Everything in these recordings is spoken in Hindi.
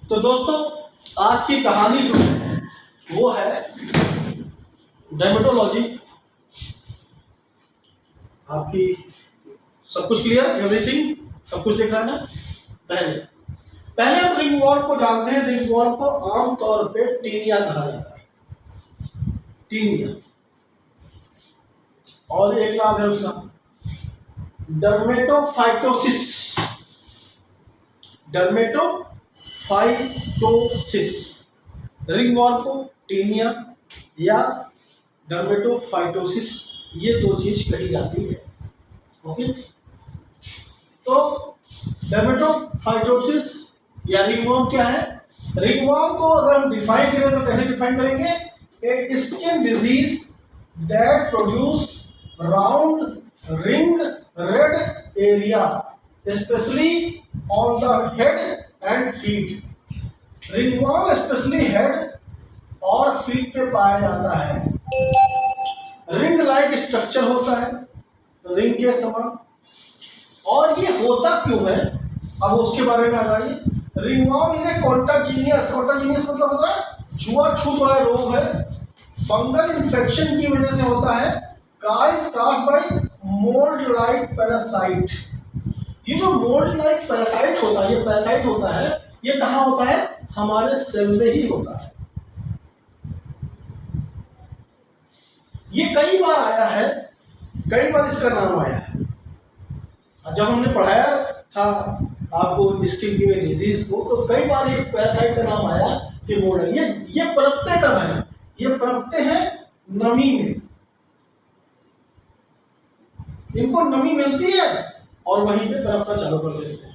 तो दोस्तों आज की कहानी जो है वो है डर्मेटोलॉजी। आपकी सब कुछ क्लियर, एवरीथिंग सब कुछ दिख रहा है ना। पहले पहले हम रिंग वॉर्म को जानते हैं। रिंग वॉर्म को आमतौर पे टीनिया कहा जाता है, टीनिया। और एक नाम है उसका डर्मेटोफाइटोसिस। डर्मेटोफाइटोसिस, रिंग वॉर्म को टीनिया या डर्मेटोफाइटोसिस, ये दो चीज कही जाती है। ओके, तो डर्मेटोफाइटोसिस या रिंगवॉर्म क्या है? रिंगवॉर्म को अगर हम डिफाइन करें तो कैसे डिफाइन करेंगे? A skin disease that produce round ring red area specially on the head and feet. Ringworm specially head और फीट पे पाया जाता है। रिंग लाइक स्ट्रक्चर होता है, रिंग के समान। और ये होता क्यों है, अब उसके बारे में आ जाइए। रिंगवॉर्म इज ए कॉन्टाजीनियस, कॉन्टाजीनियस मतलब होता है छुआछूत वाला रोग है। फंगल इन्फेक्शन की वजह से होता है। Caused bye mould like parasite. ये जो मोल्ड लाइक पैरासाइट होता है, ये पैरासाइट होता है, ये कहाँ होता है? हमारे सेल में ही होता है। ये कई बार आया है, कई बार इसका नाम आया है। जब हमने पढ़ाया था आपको स्किन की डिजीज को, तो कई बार ये पैरासाइट का नाम आया कि मोल्ड। ये पनपते कब है? ये पनपते हैं नमी में। इनको नमी मिलती है और वहीं पे पनपना चालू कर देते हैं।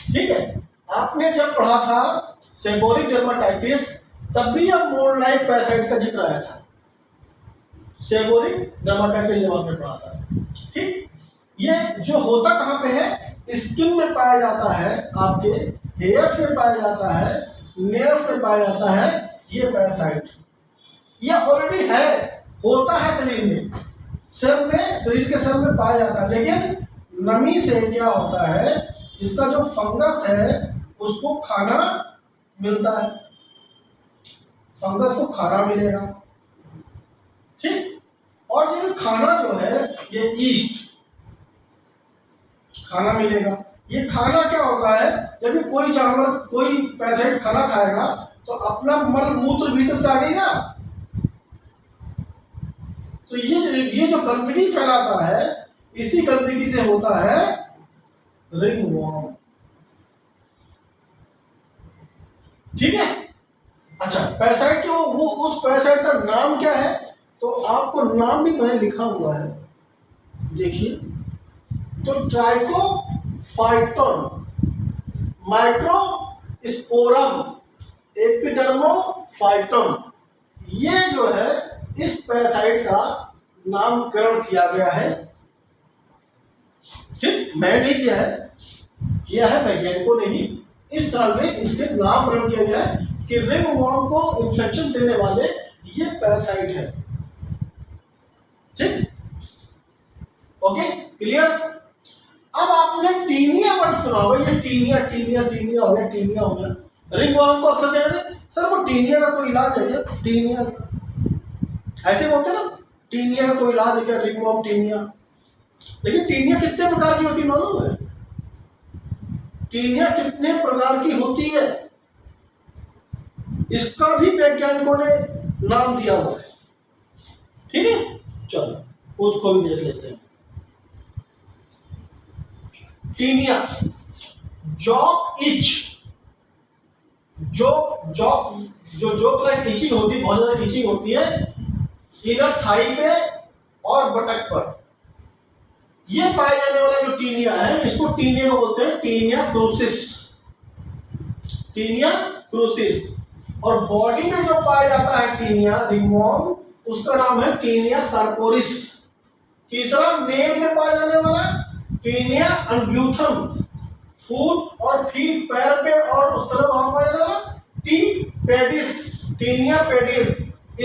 ठीक है, आपने जब पढ़ा था सेबोरिक डर्माटाइटिस, तब भी अब मोल्ड लाइक पैरासाइट का जिक्र आया था। सेबोरिक डर्माटाइटिस जब आपने पढ़ा था, ठीक। ये जो होता कहाँ पे है? स्किन में पाया जाता है, आपके हेयर्स में पाया जाता है, नेल्स में पाया जाता है। ये पैरासाइट ये ऑलरेडी है, होता है शरीर में, सेल में, शरीर के सेल में पाया जाता है। लेकिन नमी से क्या होता है, इसका जो फंगस है उसको खाना मिलता है, फंगस को खाना मिलेगा। ठीक, और ये खाना जो है ये ईस्ट खाना मिलेगा। ये खाना क्या होता है? जब भी कोई जानवर, कोई पैरासाइट खाना खाएगा तो अपना मल मूत्र भीतर जाएगा, तो ये जो गंदगी फैलाता है, इसी गंदगी से होता है रिंगवॉर्म। ठीक है, अच्छा, पैरासाइट के वो उस पैरासाइट का नाम क्या है? तो आपको नाम भी मैंने लिखा हुआ है, देखिए। तो ट्राइकोफाइटोन, माइक्रोस्पोरम, एपिडर्मोफाइटोन, ये जो है इस पैरासाइट का नामकरण किया गया है। ठीक, मैं नहीं किया है वैज्ञानिकों ने ही। इस तरह में इसके नामकरण किया गया है कि रिंगवॉर्म को इन्फेक्शन देने वाले ये पैरासाइट है। ठीक, ओके, क्लियर। अब आपने टीनिया वर्ड सुना होगा, ये टीनिया टीनिया टीनिया हो गया, टीनिया हो गया। रिंगवॉर्म को अक्सर कहते हैं सर वो टीनिया का कोई इलाज है क्या? टीनिया ऐसे बोलते हैं ना, टीनिया का कोई इलाज है क्या? Ringworm taenia. लेकिन टीनिया कितने प्रकार की होती है मालूम है? टीनिया कितने प्रकार की होती है इसका भी वैज्ञानिकों ने नाम दिया हुआ है। ठीक है, चलो उसको भी देख लेते हैं। Tinea, jock itch, jock like itching होती है, बहुत ज्यादा इचिंग होती है इनर थाई पे और बटक पर। ये पाए जाने वाला जो टीनिया है, इसको टीनिया को बोलते हैं टीनिया क्रूसिस, टीनिया क्रूसिस। और बॉडी में जो पाया जाता है टीनिया रिंगवॉर्म, उसका नाम है टीनिया कार्पोरिस। तीसरा मेल में पाया जाने वाला टीनिया अंग्यूथम, फुट और फीट, पैर पे और उस तरफ वहां पाया जाने वाला T pedis, tinea pedis.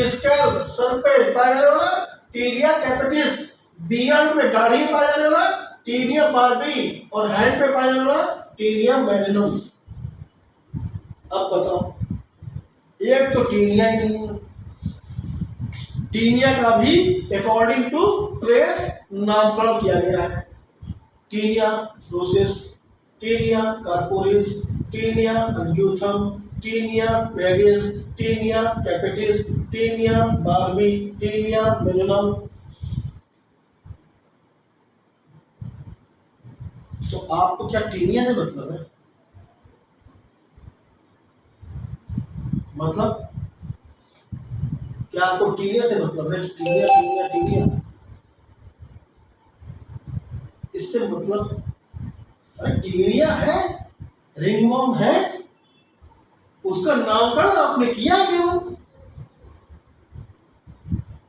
Scalp, sir पे पाया जाने वाला टीनिया कैपिटिस, बियर्ड में, दाढ़ी में पाया जाने वाला टीनिया बार्बी, और हैंड पे पाया जाने वाला टीनिया मेडिनम। अब बताओ, एक तो टीनिया ही नहीं है, टीनिया का भी अकॉर्डिंग टू प्रेस नामकरण किया गया है। Tinea cruris, tinea corporis, tinea unguium, tinea pedis, tinea capitis, tinea barbae, tinea मेलुनम। तो आपको क्या टीनिया से मतलब है? मतलब क्या आपको टीनिया से मतलब है? टीनिया टीनिया टीनिया, इससे मतलब टीनिया है, रिंगवॉर्म है, उसका नामकरण आपने किया केवल,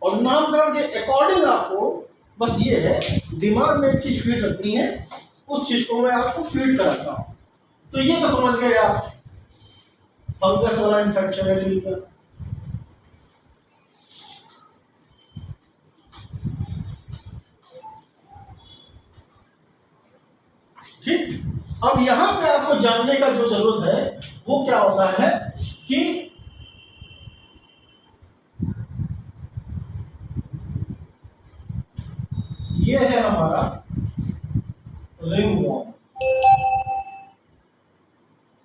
और नामकरण के अकॉर्डिंग आपको बस ये है दिमाग में एक चीज फीड रखनी है, उस चीज को मैं आपको फीड कराता हूं। तो ये तो समझ गए आप, फंगस वाला इन्फेक्शन है ठीक है। ठीक, अब यहां पे आपको जानने का जो जरूरत है वो क्या होता है कि ये है हमारा रिंगवॉर्म।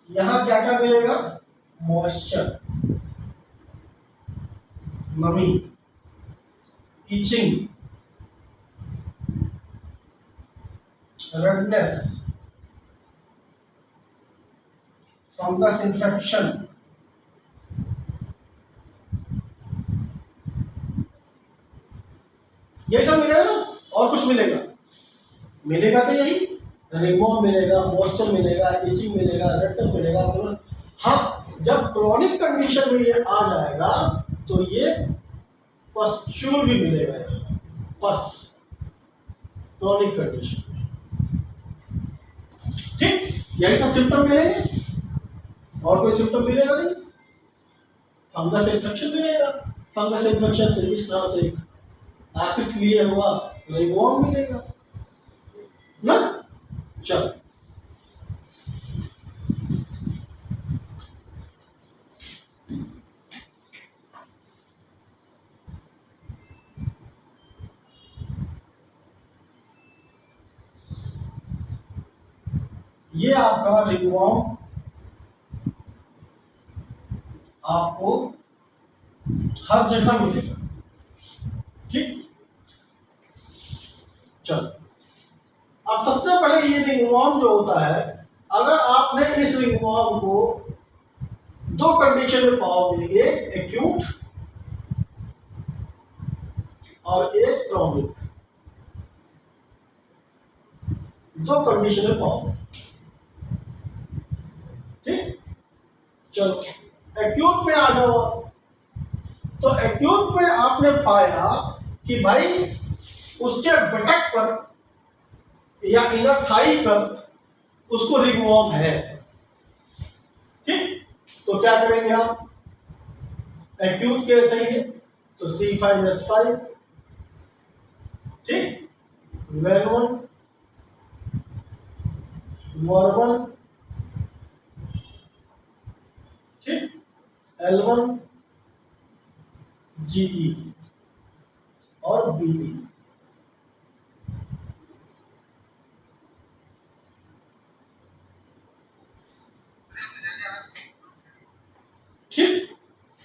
यहां क्या क्या मिलेगा? मॉइस्चर, नमी, इचिंग, रेडनेस, फंगस इन्फेक्शन, यही सब मिलेगा ना? और कुछ मिलेगा? मिलेगा तो यही, रिंगवॉर्म मिलेगा, मॉइस्चर मिलेगा, इचिंग मिलेगा, रेडनेस मिलेगा। हाँ, जब क्रॉनिक कंडीशन में ये आ जाएगा तो ये पस्चूल भी मिलेगा यहाँ, पस, क्रॉनिक कंडीशन में। ठीक, यही सब सिम्टम मिलेंगे, और कोई सिम्टम मिलेगा नहीं। फंगस इन्फेक्शन मिलेगा, फंगस इन्फेक्शन से इस तरह से आखिर क्लियर हुआ, रिंगवॉर्म मिलेगा ना। चल, ये आपका रिंगवॉर्म आपको हर जगह मिलेगा। ठीक, चलो, अब सबसे पहले ये रिंगवॉर्म जो होता है, अगर आपने इस रिंगवॉर्म को दो कंडीशन में पाओगे, एक एक्यूट और एक क्रॉनिक, दो कंडीशन में पाओगे। ठीक, चलो एक्यूट में आ जाओ। तो एक्यूट में आपने पाया कि भाई उसके बटक पर या इनर थाई पर उसको रिंगवॉर्म है। ठीक, तो क्या करेंगे आप? एक्यूट केस है ये, तो C5H5, ठीक, वेनवन, वॉर्बन, ठीक, L1, GE और BE। ठीक,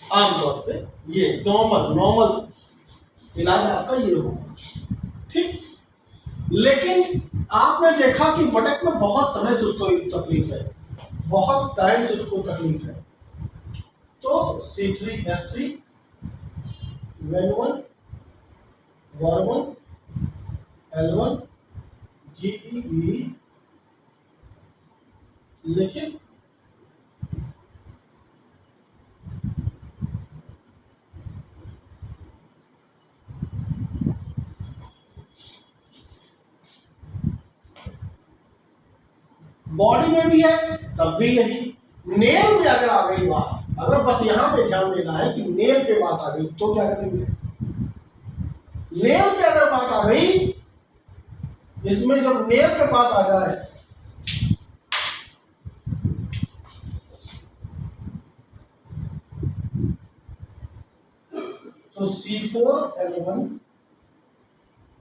आमतौर पे ये नॉर्मल इलाज आपका ये होगा। ठीक, लेकिन आपने देखा कि बटक में बहुत समय से उसको तकलीफ है, बहुत टाइम से उसको तकलीफ है, तो C3H3, वेनवन, वॉर्बन, L1, GE, BE, लेकिन बॉडी में भी है तब भी यही। नेल में अगर आ गई बात, अगर बस यहां पे ध्यान देना है कि नेल पे बात आ गई तो क्या करेंगे? नेल पे अगर बात आ गई, इसमें जब नेल पे बात आ जाए तो C4L1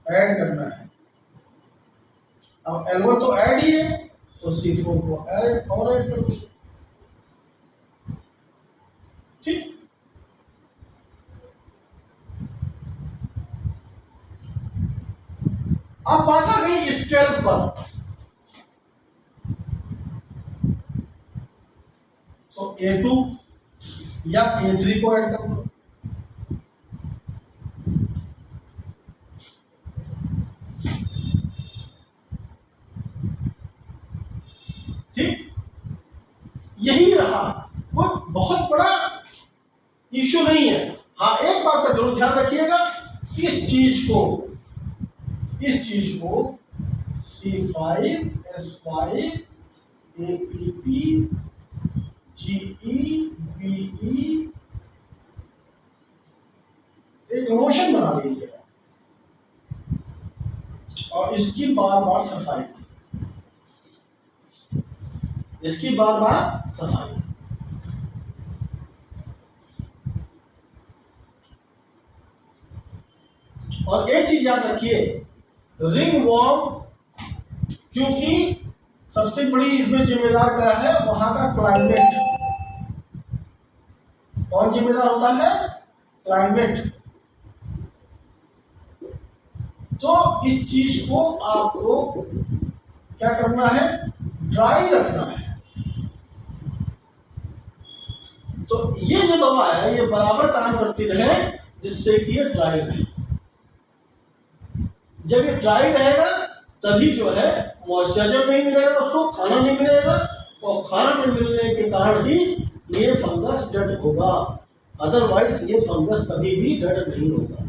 ऐड करना है। अब L1 तो ऐड ही है, तो C4 को ऐड और ऐड कर दो। ठीक, अब बात आ गई स्केल पर। तो A2 या A3 को ऐड कर दो। ठीक, यही रहा, कोई बहुत बड़ा इशू नहीं है। हाँ, एक बात का जरूर ध्यान रखिएगा, इस चीज को C5H5 APP GeBe एक रोशन बना लीजिएगा और इसकी बार बार सफाई, और एक चीज याद रखिए, रिंग वॉर्म, क्योंकि सबसे बड़ी इसमें जिम्मेदार क्या है, वहां का क्लाइमेट। कौन जिम्मेदार होता है? क्लाइमेट। तो इस चीज को आपको क्या करना है, ड्राई रखना है। तो ये जो दवा है ये बराबर काम करती रहे जिससे कि ये ड्राई रहे। जब ये ड्राई रहेगा तभी जो है मॉइस्चराइजर नहीं मिलेगा, उसको खाना नहीं मिलेगा, और खाना नहीं मिलने के कारण ही ये फंगस डेड होगा। अदरवाइज ये फंगस कभी भी डेड नहीं होगा।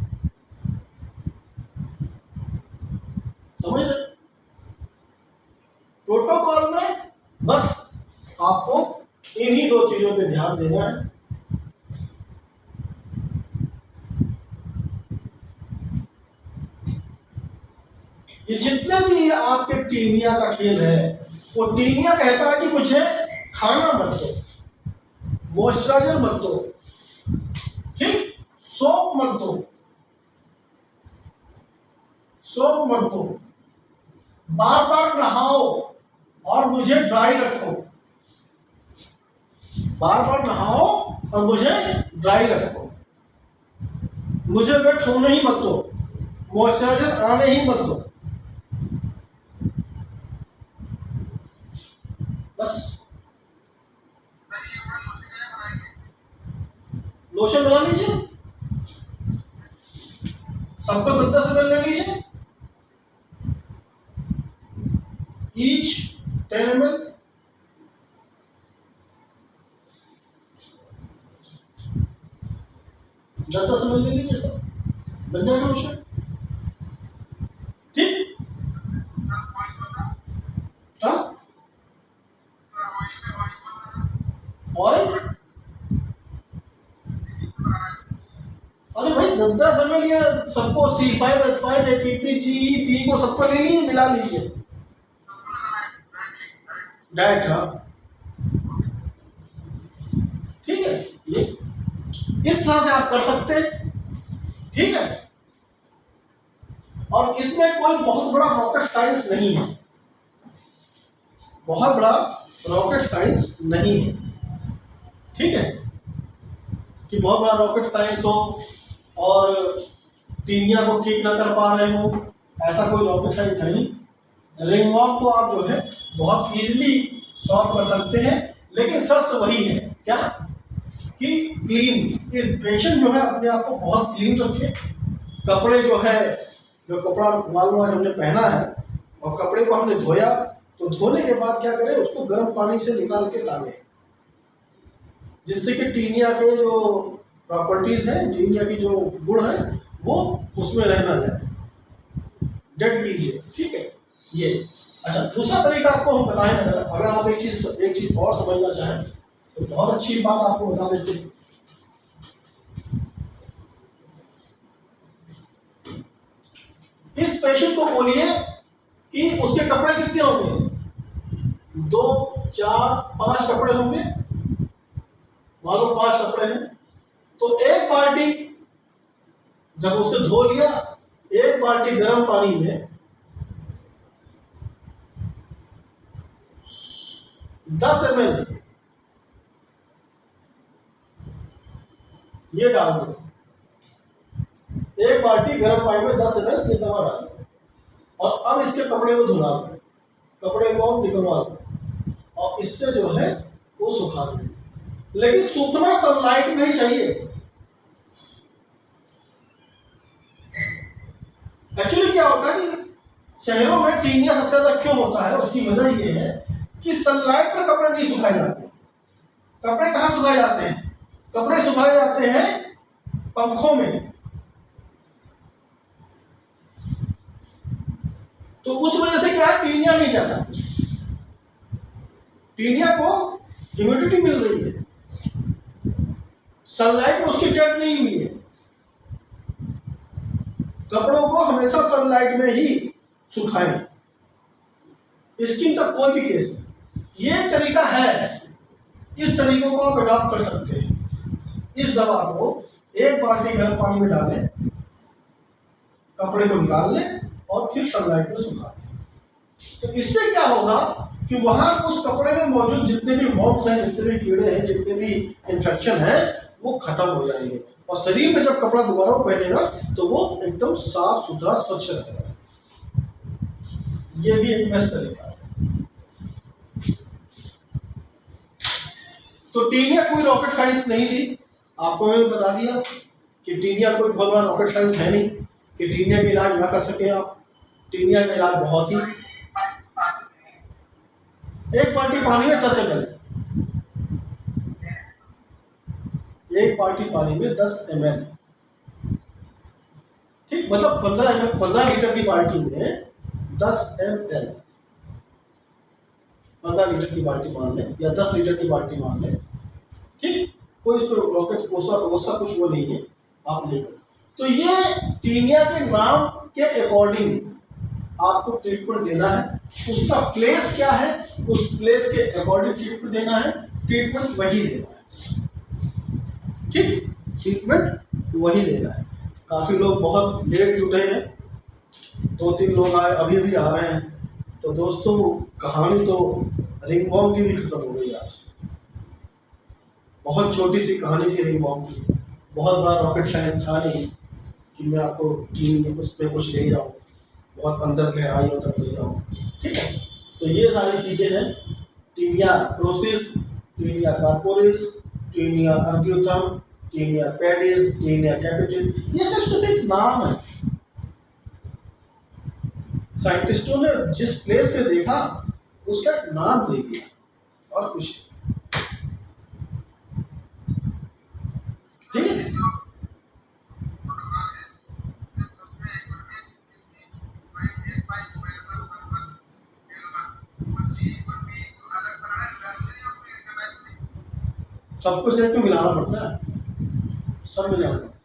समझ रहे? प्रोटोकॉल में बस आपको इन्हीं दो चीजों पे ध्यान देना है। ये जितने भी आपके टीनिया का खेल है, वो टीनिया कहता है कि मुझे खाना मत दो, मॉइस्चराइजर मत दो, ठीक, सोप मत दो, बार बार नहाओ और मुझे ड्राई रखो, बार बार नहाओ और मुझे ड्राई रखो, मुझे वेट होने ही मत दो, मॉइस्चराइजर आने ही मत दो। बस लोशन बना लीजिए, सबको 10 ml ले लीजिए, ईच 10 ml। दस ml ले लीजिए, सब बन जाएगा लोशन। ठीक, हाँ, ऑयल, अरे भाई 10 ml या सबको C5H5 APP GeBe को सबको ले लीजिए, मिला लीजिए डाइट। हाँ, ठीक है, ये इस तरह से आप कर सकते हैं। ठीक है, और इसमें कोई बहुत बड़ा रॉकेट साइंस नहीं है, बहुत बड़ा रॉकेट साइंस नहीं है। ठीक है, कि बहुत बड़ा रॉकेट साइंस हो और टीनिया को ठीक ना कर पा रहे हो, ऐसा कोई रॉकेट साइंस है नहीं। रिंगवॉर्म को आप जो है बहुत इजीली सॉल्व कर सकते हैं, लेकिन शर्त वही है क्या, कि क्लीन, ये पेशेंट जो है अपने आप को बहुत क्लीन रखे। कपड़े जो है, जो कपड़ा मान लो आज हमने पहना है और कपड़े को हमने धोया, तो धोने के बाद क्या करें, उसको गर्म पानी से निकाल के डालें, जिससे कि टीनिया के जो प्रॉपर्टीज हैं, टीनिया की जो गुण है वो उसमें रहना जाए, डेड कीजिए। ठीक है, ये अच्छा। दूसरा तरीका आपको हम बताएं, अगर आप एक चीज और समझना चाहें तो बहुत अच्छी बात आपको बता देते हैं। इस पेशेंट को बोलिए कि उसके कपड़े कितने होंगे, 2, 4, 5 कपड़े होंगे, मान लो 5 कपड़े हैं, तो एक बाल्टी जब उसने धो लिया, 1 बाल्टी गर्म पानी में 10 ml ये डाल दो। 1 बाल्टी गर्म पानी में 10 ml ये दवा डाल दो, और अब इसके कपड़े को धुला दो, कपड़े को निकलवा दो, और इससे जो है वो सुखा दो। लेकिन सूखना सनलाइट में ही चाहिए। एक्चुअली क्या होता है कि शहरों में टीनिया सबसे ज्यादा क्यों होता है, उसकी वजह ये है कि सनलाइट में कपड़े नहीं सुखाए जाते। कपड़े कहाँ सुखाए जाते हैं? कपड़े सुखाए जाते हैं पंखों में। तो उस वजह से क्या है, टीनिया नहीं जाता। टीनिया को ह्यूमिडिटी मिल रही है, सनलाइट में उसकी डेथ नहीं हुई है। कपड़ों को हमेशा सनलाइट में ही सुखाएं। स्किन का कोई भी केस नहीं, ये तरीका है, इस तरीकों को आप अडॉप्ट कर सकते हैं। इस दवा को 1 बाल्टी गर्म पानी में डालें, कपड़े को निकाल लें और फिर सनलाइट में सुखा दें। तो इससे क्या होगा कि वहां उस कपड़े में मौजूद जितने भी वर्म्स हैं, जितने भी कीड़े हैं, जितने भी इन्फेक्शन है, वो खत्म हो जाएंगे, और शरीर में जब कपड़ा दोबारा वो पहनेगा तो वो एकदम साफ सुथरा स्वच्छ रहेगा। ये भी एक बेस्ट तरीका है। तो टीनिया कोई रॉकेट साइंस नहीं थी, आपको मैंने बता दिया कि टीनिया कोई बहुत बड़ा रॉकेट साइंस है नहीं कि टीनिया का इलाज ना कर सके आप। टीनिया का इलाज बहुत ही, 1 बाल्टी पानी में 10 ml, 1 बाल्टी पानी में 10 ml, ठीक, मतलब 15 लीटर की बाल्टी में 10 ml, 15 लीटर की बाल्टी मान लें या 10 लीटर की बाल्टी मान लें, ठीक, कोई इस पर रॉकेट वोसा कुछ वो नहीं है, आप ले। तो ये टीनिया के नाम के अकॉर्डिंग आपको ट्रीटमेंट देना है। उसका प्लेस क्या है, उस प्लेस के अकॉर्डिंग ट्रीटमेंट देना है, ट्रीटमेंट वही देना है, ठीक, ट्रीटमेंट वही देना है। काफ़ी लोग बहुत लेट जुटे हैं, 2-3 लोग आए, अभी भी आ रहे हैं। तो दोस्तों, कहानी तो रिंगवॉर्म की भी खत्म हो गई आज। बहुत छोटी सी कहानी थी रिंगवॉर्म की, बहुत बड़ा रॉकेट साइंस था नहीं कि मैं आपको टीम में उस पर कुछ ले जाऊँ, बहुत अंदर गहराइयों तक ले जाऊँ, ठीक है। तो ये सारी चीज़ें हैं, tinea cruris, tinea corporis, tinea unguium, tinea pedis, tinea capitis, ये सब सिर्फ एक नाम है। साइंटिस्टों ने जिस प्लेस पे देखा उसका नाम दे दिया और कुछ, ठीक है। सब कुछ एक तो मिलाना पड़ता है, सब मिलाना पड़ता है।